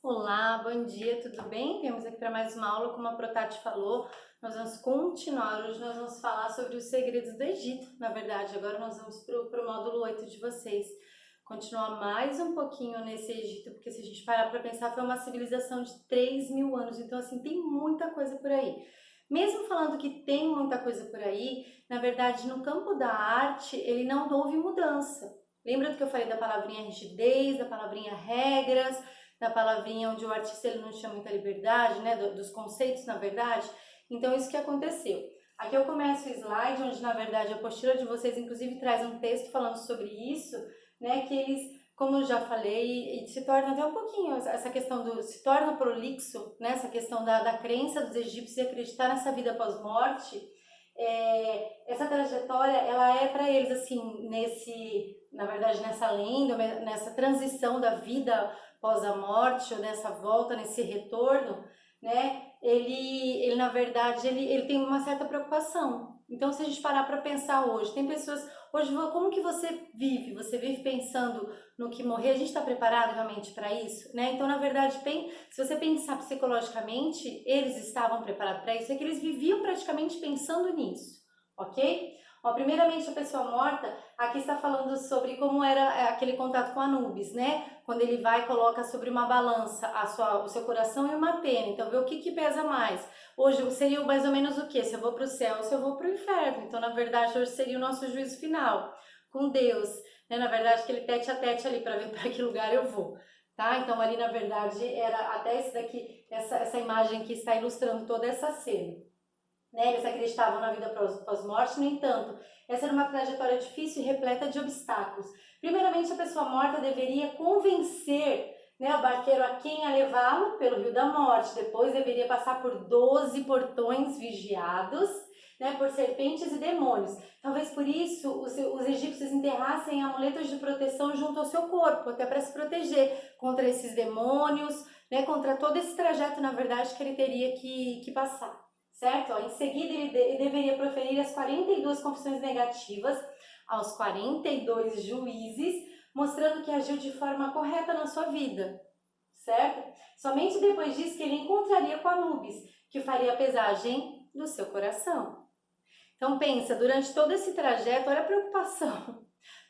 Olá, bom dia, tudo bem? Viemos aqui para mais uma aula, como a Protati falou, nós vamos continuar. Hoje nós vamos falar sobre os segredos do Egito, na verdade. Agora nós vamos para o módulo 8 de vocês. Continuar mais um pouquinho nesse Egito, porque se a gente parar para pensar, foi uma civilização de 3.000 anos, então assim, tem muita coisa por aí. Mesmo falando que tem muita coisa por aí, na verdade, no campo da arte, ele não houve mudança. Lembra do que eu falei da palavrinha rigidez, da palavrinha regras, da palavrinha onde o artista ele não tinha muita liberdade, né, dos conceitos, na verdade? Então, isso que aconteceu. Aqui eu começo o slide, onde, na verdade, a apostila de vocês, inclusive, traz um texto falando sobre isso, né, que eles, como eu já falei, e se torna até um pouquinho, essa questão do, se torna prolixo, né, essa questão da crença dos egípcios e acreditar nessa vida pós-morte. Essa trajetória, ela é para eles, assim, na verdade, nessa lenda, nessa transição da vida após a morte, ou nessa volta, nesse retorno, né, ele na verdade, ele tem uma certa preocupação. Então, se a gente parar para pensar hoje, tem pessoas, hoje, como que você vive? Você vive pensando no que morrer? A gente está preparado realmente para isso, né? Então, na verdade, se você pensar psicologicamente, eles estavam preparados para isso, é que eles viviam praticamente pensando nisso, ok? Ó, primeiramente, a pessoa morta, aqui está falando sobre como era aquele contato com Anubis, né? Quando ele vai e coloca sobre uma balança o seu coração e uma pena. Então, vê o que pesa mais. Hoje seria mais ou menos o quê? Se eu vou para o céu ou se eu vou para o inferno. Então, na verdade, hoje seria o nosso juízo final com Deus, né? Na verdade, aquele tete a tete ali para ver para que lugar eu vou. Tá? Então, ali, na verdade, era até esse daqui, essa imagem que está ilustrando toda essa cena. Né, eles acreditavam na vida pós-morte, no entanto, essa era uma trajetória difícil e repleta de obstáculos. Primeiramente, a pessoa morta deveria convencer, né, o barqueiro a quem a levá-lo pelo Rio da Morte. Depois deveria passar por 12 portões vigiados, né, por serpentes e demônios. Talvez por isso os egípcios enterrassem amuletos de proteção junto ao seu corpo, até para se proteger contra esses demônios, né, contra todo esse trajeto, na verdade, que ele teria que passar. Certo? Ó, em seguida, ele deveria proferir as 42 confissões negativas aos 42 juízes, mostrando que agiu de forma correta na sua vida, certo? Somente depois disso que ele encontraria com Anubis, que faria a pesagem do seu coração. Então pensa, durante todo esse trajeto, olha a preocupação.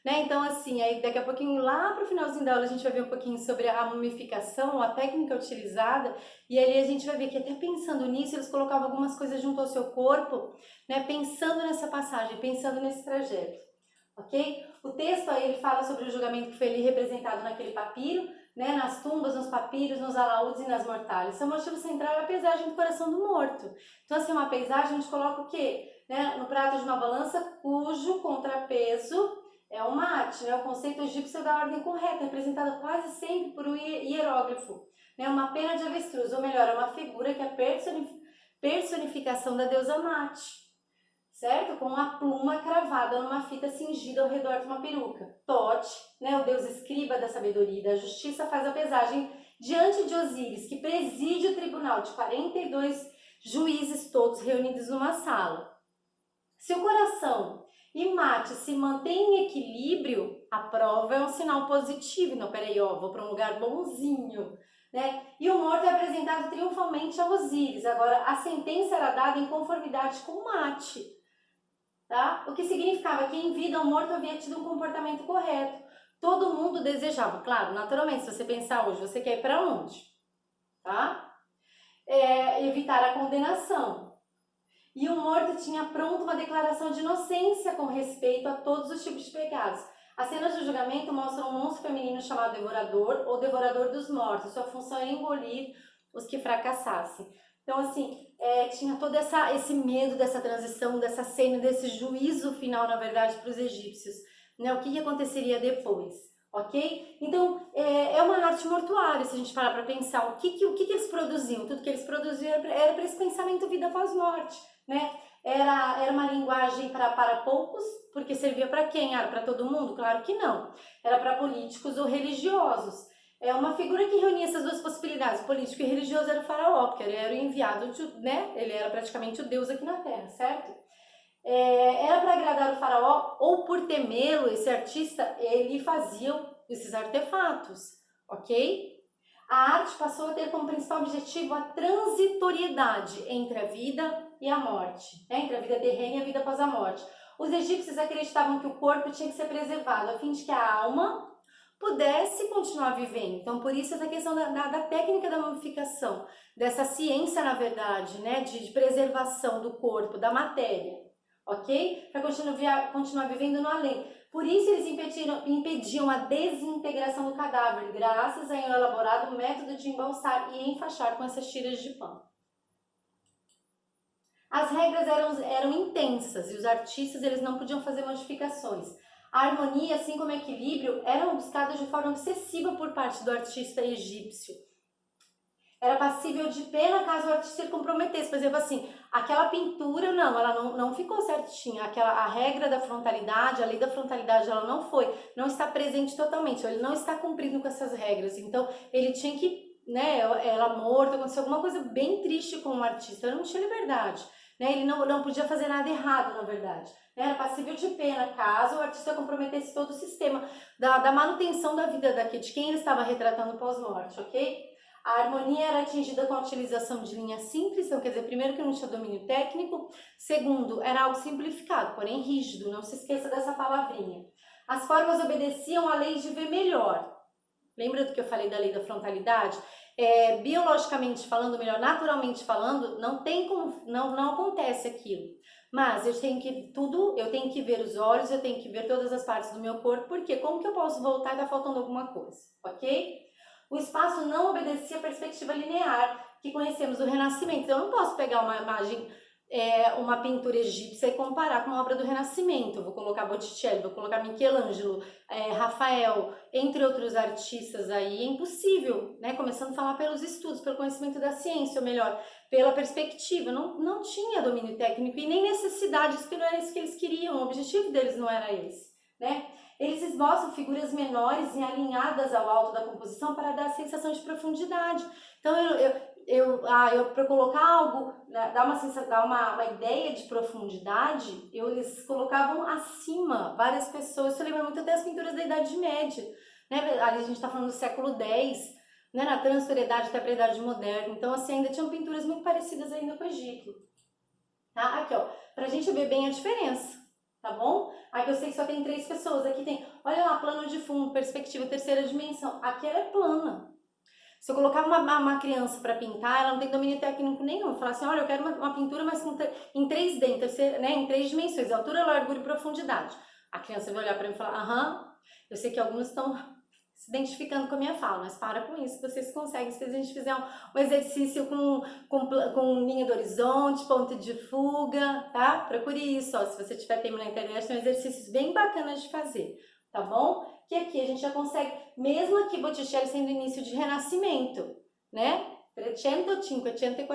Né? Então, assim, aí daqui a pouquinho, lá para o finalzinho da aula, a gente vai ver um pouquinho sobre a mumificação, a técnica utilizada, e ali a gente vai ver que até pensando nisso, eles colocavam algumas coisas junto ao seu corpo, né? Pensando nessa passagem, pensando nesse trajeto, ok? O texto aí, ele fala sobre o julgamento que foi ali representado naquele papiro, né? Nas tumbas, nos papiros, nos alaúdes e nas mortalhas. Seu motivo central é a pesagem do coração do morto. Então, assim, uma pesagem, a gente coloca o quê? Né? No prato de uma balança cujo contrapeso é o mate, né? O conceito egípcio da ordem correta, representada quase sempre por um hieróglifo, né? Uma pena de avestruz, ou melhor, é uma figura que é a personificação da deusa Mate, certo? Com a pluma cravada numa fita cingida ao redor de uma peruca. Tote, né? O deus escriba da sabedoria e da justiça, faz a pesagem diante de Osíris, que preside o tribunal de 42 juízes todos reunidos numa sala. Se o coração e Mate se mantém em equilíbrio, a prova é um sinal positivo. Não, peraí, ó, vou para um lugar bonzinho, né? E o morto é apresentado triunfalmente a Osíris. Agora, a sentença era dada em conformidade com Mate, tá? O que significava que em vida o morto havia tido um comportamento correto. Todo mundo desejava, claro, naturalmente, se você pensar hoje, você quer ir para onde? Tá? Evitar a condenação. E o morto tinha pronto uma declaração de inocência com respeito a todos os tipos de pecados. As cenas do julgamento mostram um monstro feminino chamado Devorador ou Devorador dos Mortos. Sua função era engolir os que fracassassem. Então, assim, tinha todo esse medo dessa transição, dessa cena, desse juízo final, na verdade, para os egípcios. Né? O que aconteceria depois? Ok? Então, é uma arte mortuária, se a gente parar para pensar. O que eles produziam? Tudo que eles produziam era para esse pensamento vida pós-morte. Né? Era uma linguagem para poucos, porque servia para quem? Era para todo mundo? Claro que não. Era para políticos ou religiosos. É uma figura que reunia essas duas possibilidades. Político e religioso era o faraó, porque ele era o enviado, né? Ele era praticamente o Deus aqui na Terra, certo? Era para agradar o faraó, ou por temê-lo, esse artista, ele fazia esses artefatos, ok? A arte passou a ter como principal objetivo a transitoriedade entre a vida e a morte, né? Entre a vida terrena e a vida após a morte. Os egípcios acreditavam que o corpo tinha que ser preservado a fim de que a alma pudesse continuar vivendo. Então, por isso essa questão da técnica da mumificação, dessa ciência, na verdade, né, de preservação do corpo, da matéria, ok? Para continuar vivendo no além. Por isso eles impediam a desintegração do cadáver, graças a um elaborado método de embalsar e enfaixar com essas tiras de pano. As regras eram intensas e os artistas eles não podiam fazer modificações. A harmonia, assim como o equilíbrio, eram buscadas de forma obsessiva por parte do artista egípcio. Era passível de pena caso o artista se comprometesse. Por exemplo, assim, aquela pintura, ela não ficou certinha. A regra da frontalidade, a lei da frontalidade, ela não está presente totalmente. Ele não está cumprindo com essas regras. Então, ele tinha que, né, ela morta, aconteceu alguma coisa bem triste com o artista. Ele não tinha liberdade, né? Ele não podia fazer nada errado, na verdade. Era passível de pena caso o artista comprometesse todo o sistema da manutenção da vida de quem ele estava retratando pós-morte, ok? A harmonia era atingida com a utilização de linhas simples, então quer dizer, primeiro que não tinha domínio técnico, segundo, era algo simplificado, porém rígido, não se esqueça dessa palavrinha. As formas obedeciam à lei de ver melhor. Lembra do que eu falei da lei da frontalidade? Biologicamente falando, melhor, naturalmente falando, não acontece aquilo. Mas eu tenho que ver os olhos, eu tenho que ver todas as partes do meu corpo, porque como que eu posso voltar e tá faltando alguma coisa, ok? O espaço não obedecia à perspectiva linear que conhecemos do Renascimento. Então, eu não posso pegar uma imagem, uma pintura egípcia e comparar com uma obra do Renascimento. Eu vou colocar Botticelli, vou colocar Michelangelo, Rafael, entre outros artistas aí. É impossível, né? Começando a falar pelos estudos, pelo conhecimento da ciência, ou melhor, pela perspectiva. Não tinha domínio técnico e nem necessidade, isso que não era isso que eles queriam, o objetivo deles não era esse, né? Eles esboçam figuras menores e alinhadas ao alto da composição para dar a sensação de profundidade. Então, para colocar algo, dar uma ideia de profundidade, eles colocavam acima várias pessoas. Isso lembra muito até as pinturas da Idade Média, né? Ali a gente está falando do século X, né? Na transitoriedade até a Idade Moderna. Então, assim, ainda tinham pinturas muito parecidas ainda com o Egito. Tá? Aqui, ó, para a gente ver bem a diferença. Tá bom? Aqui eu sei que só tem 3 pessoas, aqui tem, olha lá, plano de fundo, perspectiva, terceira dimensão, aqui ela é plana. Se eu colocar uma criança para pintar, ela não tem domínio técnico nenhum, eu falar assim, olha, eu quero uma pintura, mas em 3D, em 3 dimensões, altura, largura e profundidade. A criança vai olhar para mim e falar, aham, eu sei que alguns estão se identificando com a minha fala, mas para com isso, que vocês conseguem. Se a gente fizer um exercício com linha do horizonte, ponto de fuga, tá? Procure isso, ó, se você tiver tempo na internet, tem exercícios bem bacanas de fazer, tá bom? Que aqui a gente já consegue, mesmo aqui Botticelli sendo início de Renascimento, né? 300, 500,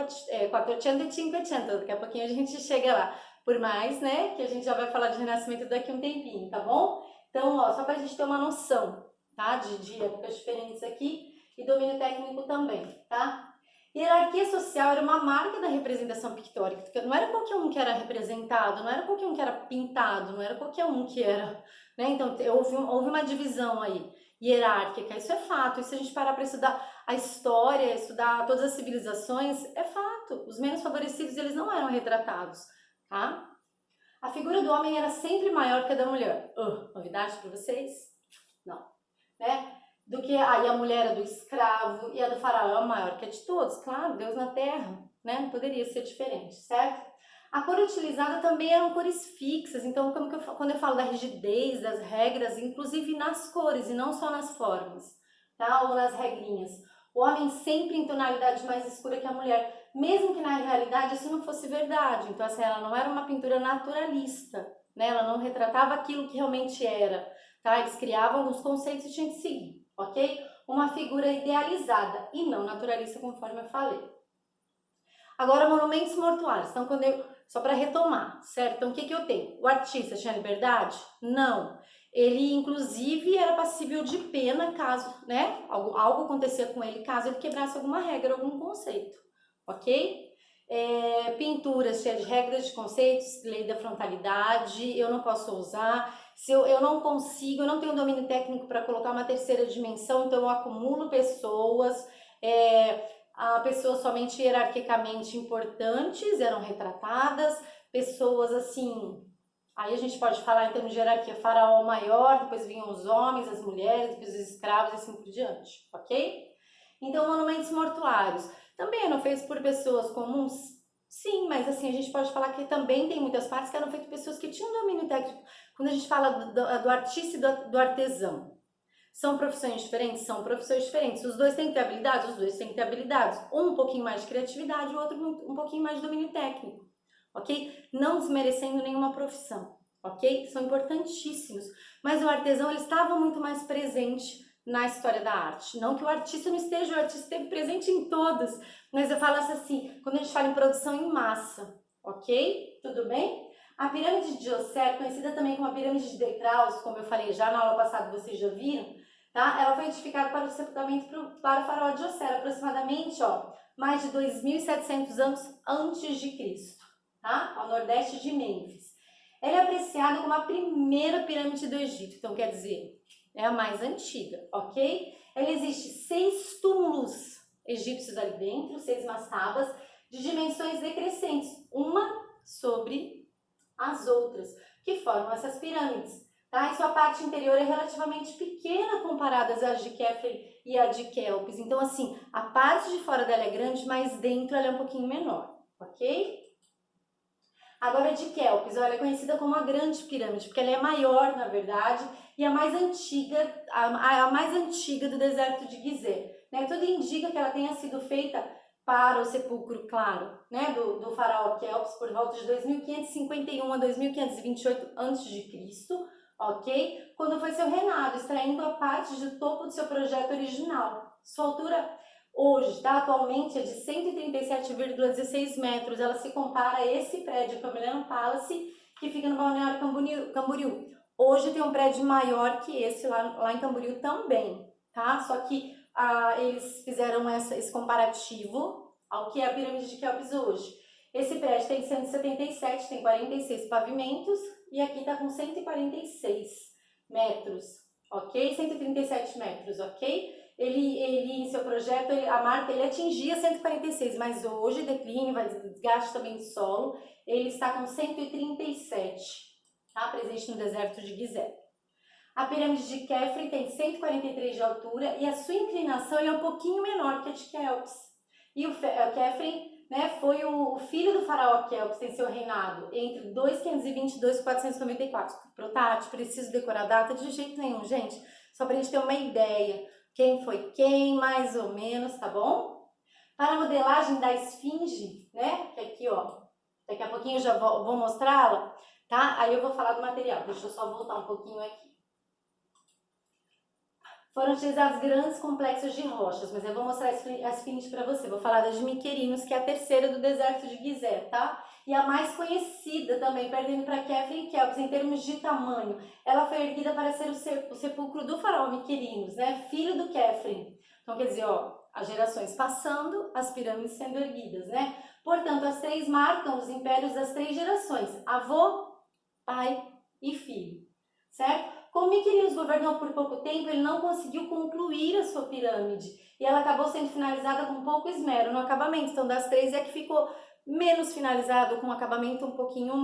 400 e 500, daqui a pouquinho a gente chega lá. Por mais, né, que a gente já vai falar de Renascimento daqui a um tempinho, tá bom? Então, ó, só pra gente ter uma noção, tá? De épocas diferentes aqui e domínio técnico também, tá? Hierarquia social era uma marca da representação pictórica, não era qualquer um que era representado, não era qualquer um que era pintado, não era qualquer um que era, né? Então houve uma divisão aí hierárquica, isso é fato, e se a gente parar para estudar a história, estudar todas as civilizações, é fato, os menos favorecidos eles não eram retratados, tá? A figura do homem era sempre maior que a da mulher. Novidade para vocês? Não, né? Do que aí a mulher era do escravo e a do faraó maior que a de todos, claro, Deus na terra, né? Não poderia ser diferente, certo? A cor utilizada também eram cores fixas, então quando eu falo da rigidez, das regras, inclusive nas cores e não só nas formas, tá? Ou nas regrinhas. O homem sempre em tonalidade mais escura que a mulher, mesmo que na realidade isso não fosse verdade. Então assim, ela não era uma pintura naturalista, né? Ela não retratava aquilo que realmente era, tá? Eles criavam alguns conceitos e tinham que seguir, ok? Uma figura idealizada e não naturalista, conforme eu falei. Agora, monumentos mortuários. Então, só para retomar, certo? Então, o que eu tenho? O artista tinha liberdade? Não. Ele, inclusive, era passível de pena caso, né? Algo acontecia com ele caso ele quebrasse alguma regra, algum conceito, ok? Pinturas cheias de regras, de conceitos, lei da frontalidade, eu não posso usar. Se eu não consigo, eu não tenho domínio técnico para colocar uma terceira dimensão, então eu acumulo pessoas, Pessoas somente hierarquicamente importantes eram retratadas, pessoas assim, aí a gente pode falar em termos de hierarquia, faraó maior, depois vinham os homens, as mulheres, depois os escravos e assim por diante, ok? Então, monumentos mortuários também eram feitos por pessoas comuns? Sim, mas assim, a gente pode falar que também tem muitas partes que eram feitas por pessoas que tinham domínio técnico. Quando a gente fala do artista e do artesão, são profissões diferentes? São profissões diferentes. Os dois têm que ter habilidades? Os dois têm que ter habilidades. Um pouquinho mais de criatividade, o outro um pouquinho mais de domínio técnico, ok? Não desmerecendo nenhuma profissão, ok? São importantíssimos. Mas o artesão, ele estava muito mais presente na história da arte. Não que o artista não esteja, o artista esteve presente em todas, mas eu falo assim, quando a gente fala em produção em massa, ok? Tudo bem? A pirâmide de Djoser, conhecida também como a pirâmide de degraus, como eu falei já na aula passada, vocês já viram, tá? Ela foi edificada para o sepultamento para o faraó Djoser, aproximadamente, mais de 2.700 anos antes de Cristo, tá? Ao nordeste de Mênfis. Ela é apreciada como a primeira pirâmide do Egito, então quer dizer, é a mais antiga, ok? Ela existe 6 túmulos egípcios ali dentro, 6 mastabas, de dimensões decrescentes, uma sobre as outras, que formam essas pirâmides, tá? E sua parte interior é relativamente pequena comparadas às de Khafre e a de Quéops. Então, assim, a parte de fora dela é grande, mas dentro ela é um pouquinho menor, ok? Agora, a de Quéops, ela é conhecida como a Grande Pirâmide, porque ela é maior, na verdade, e a mais antiga, a mais antiga do deserto de Gizé, né? Tudo indica que ela tenha sido feita para o sepulcro, claro, né, do faraó Quéops por volta de 2551 a 2528 a.C., ok? Quando foi seu reinado, extraindo a parte do topo do seu projeto original. Sua altura hoje, tá, atualmente é de 137,16 metros. Ela se compara a esse prédio, Millennium Palace, que fica no Balneário Camboriú. Hoje tem um prédio maior que esse lá em Camboriú também, tá? Só que eles fizeram esse comparativo ao que é a pirâmide de Quéops hoje. Esse prédio tem 177, tem 46 pavimentos e aqui está com 146 metros, ok? 137 metros, ok? Ele em seu projeto, a marca, ele atingia 146, mas hoje, declínio, desgaste também de solo, ele está com 137, tá? Presente no deserto de Gizé. A pirâmide de Khafre tem 143 de altura e a sua inclinação é um pouquinho menor que a de Quéops. E o Khafre, né, foi o filho do faraó Quéops em seu reinado, entre 2520 e 2494. Protati, preciso decorar a data de jeito nenhum, gente, só para a gente ter uma ideia. Quem foi quem, mais ou menos, tá bom? Para a modelagem da esfinge, né, que aqui, daqui a pouquinho eu já vou mostrá-la, tá? Aí eu vou falar do material, deixa eu só voltar um pouquinho aqui. Foram utilizados grandes complexos de rochas, mas eu vou mostrar a esfinge para você. Vou falar da de Miquerinos, que é a terceira do deserto de Gizé, tá? E a mais conhecida também, perdendo para Khafre e Quéops em termos de tamanho. Ela foi erguida para ser o sepulcro do faraó Miquerinos, né? Filho do Khafre. Então, quer dizer, as gerações passando, as pirâmides sendo erguidas, né? Portanto, as 3 marcam os impérios das 3 gerações: avô, pai e filho, certo? Como Miquerinos governou por pouco tempo, ele não conseguiu concluir a sua pirâmide e ela acabou sendo finalizada com pouco esmero no acabamento. Então, das 3 é que ficou menos finalizado, com um acabamento um pouquinho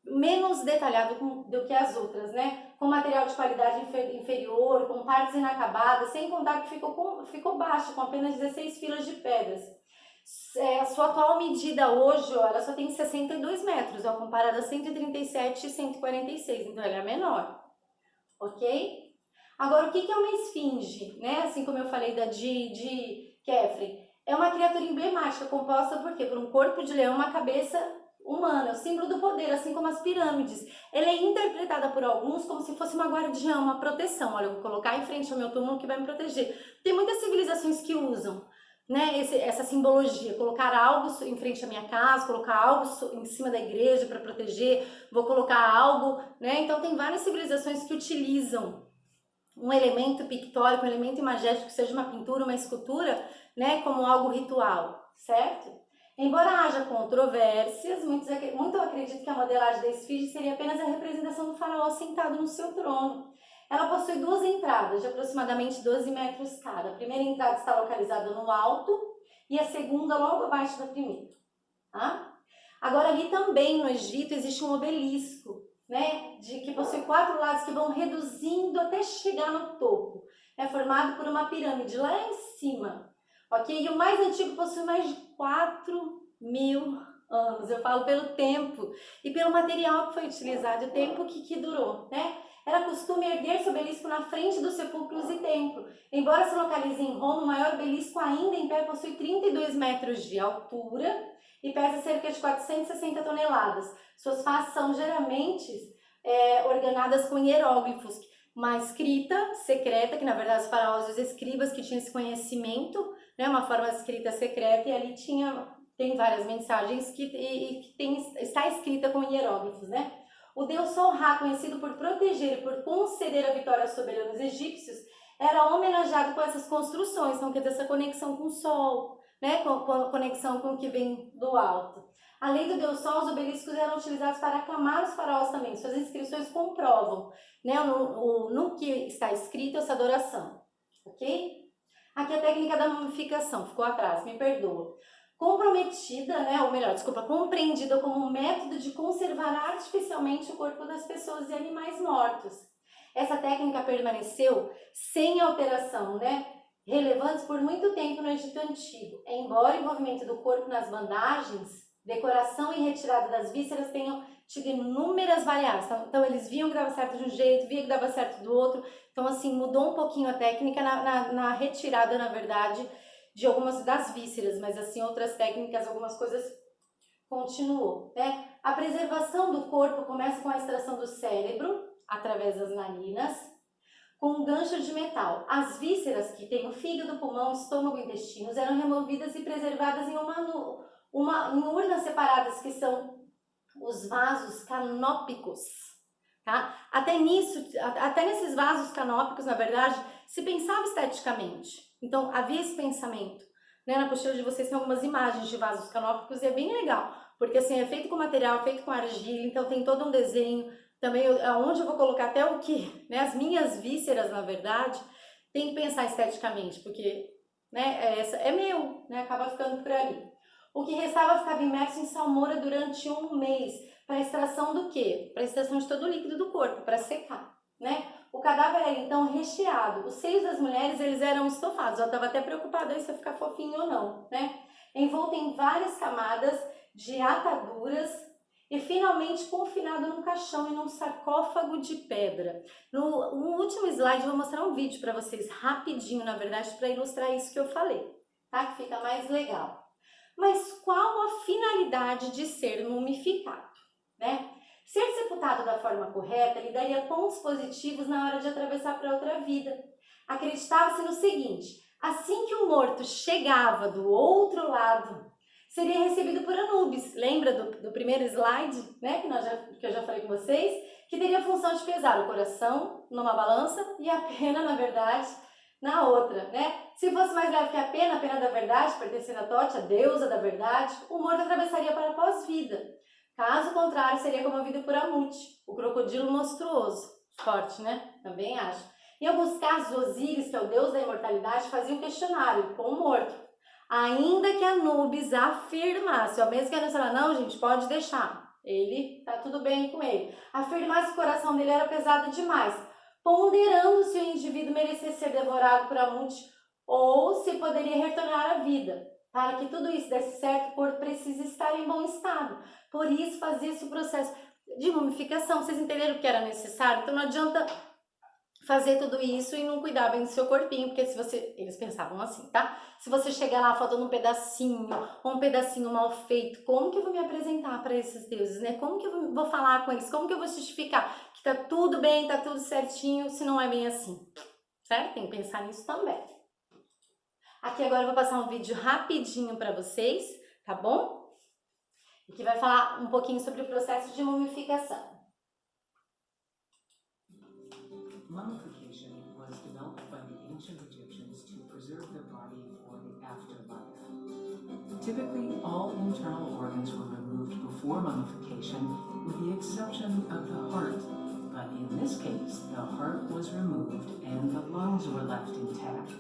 menos detalhado do que as outras, né? Com material de qualidade inferior, com partes inacabadas, sem contar que ficou baixo, com apenas 16 filas de pedras. A sua atual medida hoje, ela só tem 62 metros, comparada a 137 e 146, então ela é menor. Ok? Agora, o que é uma esfinge, né? Assim como eu falei da de Khafre. É uma criatura emblemática, composta por quê? Por um corpo de leão e uma cabeça humana, o símbolo do poder, assim como as pirâmides. Ela é interpretada por alguns como se fosse uma guardiã, uma proteção. Olha, eu vou colocar em frente ao meu túmulo que vai me proteger. Tem muitas civilizações que usam, né, essa simbologia, colocar algo em frente à minha casa, colocar algo em cima da igreja para proteger, vou colocar algo, né? Então tem várias civilizações que utilizam um elemento pictórico, um elemento imagético, seja uma pintura, uma escultura, né, como algo ritual, certo? Embora haja controvérsias, muito acreditam que a modelagem da esfinge seria apenas a representação do faraó sentado no seu trono. Ela possui duas entradas de aproximadamente 12 metros cada. A primeira entrada está localizada no alto e a segunda logo abaixo da primeira. Tá? Agora ali também no Egito existe um obelisco, né, que possui 4 lados que vão reduzindo até chegar no topo. É formado por uma pirâmide lá em cima, ok? E o mais antigo possui mais de 4.000 anos. Eu falo pelo tempo e pelo material que foi utilizado, o tempo que durou, né? Era costume erguer esse obelisco na frente dos sepulcros e templo. Embora se localize em Roma, o maior obelisco ainda em pé possui 32 metros de altura e pesa cerca de 460 toneladas. Suas faces são geralmente ordenadas com hieróglifos, uma escrita secreta, que na verdade os faraós e os escribas que tinham esse conhecimento, né, uma forma de escrita secreta, e ali tem várias mensagens está escrita com hieróglifos, né? O deus Sol-Ra, conhecido por proteger e por conceder a vitória aos soberanos egípcios, era homenageado com essas construções, então quer dizer, essa conexão com o Sol, né, com conexão com o que vem do alto. Além do deus Sol, os obeliscos eram utilizados para aclamar os faraós também. Suas inscrições comprovam, né, no que está escrito essa adoração, ok? Aqui a técnica da mumificação, ficou atrás, me perdoa. Compreendida como um método de conservar artificialmente o corpo das pessoas e animais mortos. Essa técnica permaneceu sem alteração, né, relevantes por muito tempo no Egito Antigo, embora o envolvimento do corpo nas bandagens, decoração e retirada das vísceras tenham tido inúmeras variáveis. Então eles viam que dava certo de um jeito, viam que dava certo do outro. Então assim, mudou um pouquinho a técnica na retirada, na verdade, de algumas das vísceras, mas assim, outras técnicas, algumas coisas continuou, né? A preservação do corpo começa com a extração do cérebro, através das narinas, com um gancho de metal. As vísceras, que tem o fígado, pulmão, estômago e intestinos, eram removidas e preservadas em em urnas separadas, que são os vasos canópicos. Tá? Até nesses vasos canópicos, na verdade, se pensava esteticamente. Então, havia esse pensamento. Né? Na apostila de vocês tem algumas imagens de vasos canópicos e é bem legal, porque assim, é feito com material, feito com argila, então tem todo um desenho. Também, onde eu vou colocar até o que, né? As minhas vísceras, na verdade, tem que pensar esteticamente, porque né, é meu, né? Acaba ficando por ali. O que restava ficava imerso em salmoura durante 1 mês, para extração do quê? Para extração de todo o líquido do corpo, para secar, né? O cadáver era então recheado. Os seios das mulheres, eles eram estofados. Eu estava até preocupada se ia ficar fofinho ou não, né? Envolto em várias camadas de ataduras e finalmente confinado num caixão e num sarcófago de pedra. No último slide eu vou mostrar um vídeo para vocês, rapidinho, na verdade, para ilustrar isso que eu falei, tá? Que fica mais legal. Mas qual a finalidade de ser mumificado, né? Ser sepultado da forma correta lhe daria pontos positivos na hora de atravessar para outra vida. Acreditava-se no seguinte: assim que o morto chegava do outro lado, seria recebido por Anubis. Lembra do primeiro slide, né, que eu já falei com vocês? Que teria a função de pesar o coração numa balança e a pena, na verdade, na outra, né? Se fosse mais leve que a pena da verdade, pertencendo a Tote, a deusa da verdade, o morto atravessaria para a pós-vida. Caso contrário, seria comovido por Amute, o crocodilo monstruoso. Forte, né? Também acho. Em alguns casos, Osíris, que é o deus da imortalidade, fazia um questionário com o morto. Ainda que Anubis afirmasse, ao mesmo que Anubis falasse, não, gente, pode deixar. Ele, tá tudo bem com ele. Afirmasse que o coração dele era pesado demais, ponderando se o indivíduo merecesse ser devorado por Amute ou se poderia retornar à vida. Para que tudo isso desse certo, o corpo precisa estar em bom estado. Por isso fazia-se o processo de mumificação. Vocês entenderam o que era necessário? Então não adianta fazer tudo isso e não cuidar bem do seu corpinho, porque eles pensavam assim, tá? Se você chegar lá faltando um pedacinho, ou um pedacinho mal feito, como que eu vou me apresentar para esses deuses, né? Como que eu vou falar com eles? Como que eu vou justificar que tá tudo bem, tá tudo certinho, se não é bem assim? Certo? Tem que pensar nisso também. Aqui agora eu vou passar um vídeo rapidinho para vocês, tá bom? E que vai falar um pouquinho sobre o processo de mumificação. Mummification was developed by the ancient Egyptians to preserve their body for the afterlife. Typically, all internal organs were removed before mummification, with the exception of the heart, but in this case, the heart was removed and the lungs were left intact.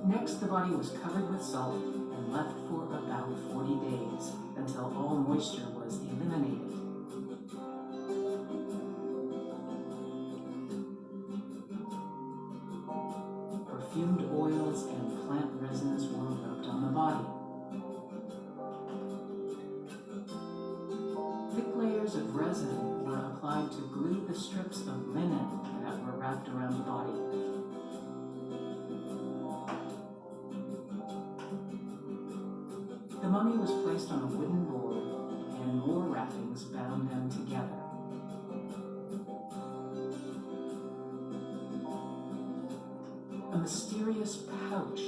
Next, the body was covered with salt and left for about 40 days until all moisture was eliminated. Perfumed oils and plant resins were rubbed on the body. Thick layers of resin were applied to glue the strips of linen that were wrapped around the body. The mummy was placed on a wooden board and more wrappings bound them together. A mysterious pouch,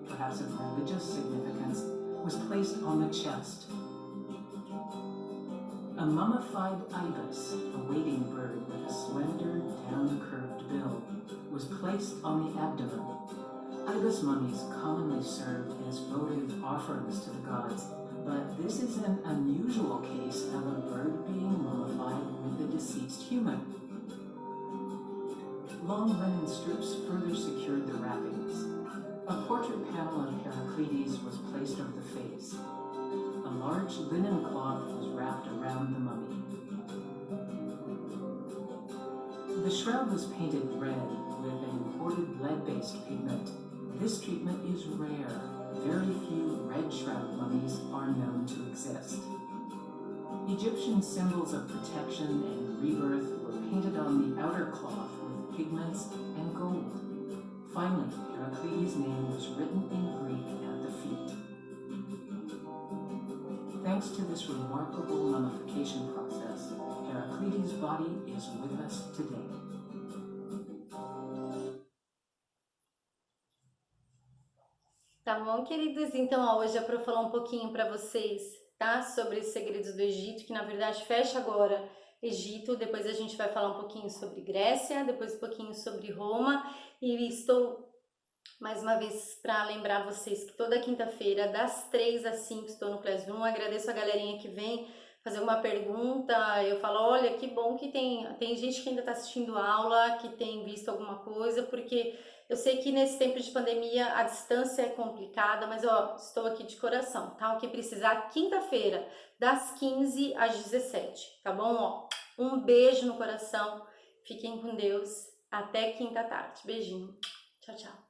perhaps of religious significance, was placed on the chest. A mummified ibis, a wading bird with a slender, down-curved bill, was placed on the abdomen. Ibis mummies commonly served as votive offerings to the gods, but this is an unusual case of a bird being mummified with a deceased human. Long linen strips further secured the wrappings. A portrait panel of Heraclides was placed over the face. A large linen cloth was wrapped around the mummy. The shroud was painted red with an imported lead-based pigment. This treatment is rare. Very few red shroud mummies are known to exist. Egyptian symbols of protection and rebirth were painted on the outer cloth with pigments and gold. Finally, Heraclides' name was written in Greek at the feet. Thanks to this remarkable mummification process, Heraclides' body is with us today. Tá bom, queridos? Então, hoje é para eu falar um pouquinho para vocês, tá? Sobre os segredos do Egito, que na verdade fecha agora Egito, depois a gente vai falar um pouquinho sobre Grécia, depois um pouquinho sobre Roma, e estou mais uma vez para lembrar vocês que toda quinta-feira, das 3 às 5, estou no Classroom. Agradeço a galerinha que vem fazer uma pergunta, eu falo, olha, que bom que tem gente que ainda está assistindo aula, que tem visto alguma coisa, porque eu sei que nesse tempo de pandemia a distância é complicada, mas ó, estou aqui de coração, tá? O que precisar, quinta-feira, das 15 às 17, tá bom? Ó, um beijo no coração, fiquem com Deus, até quinta tarde, beijinho, tchau, tchau.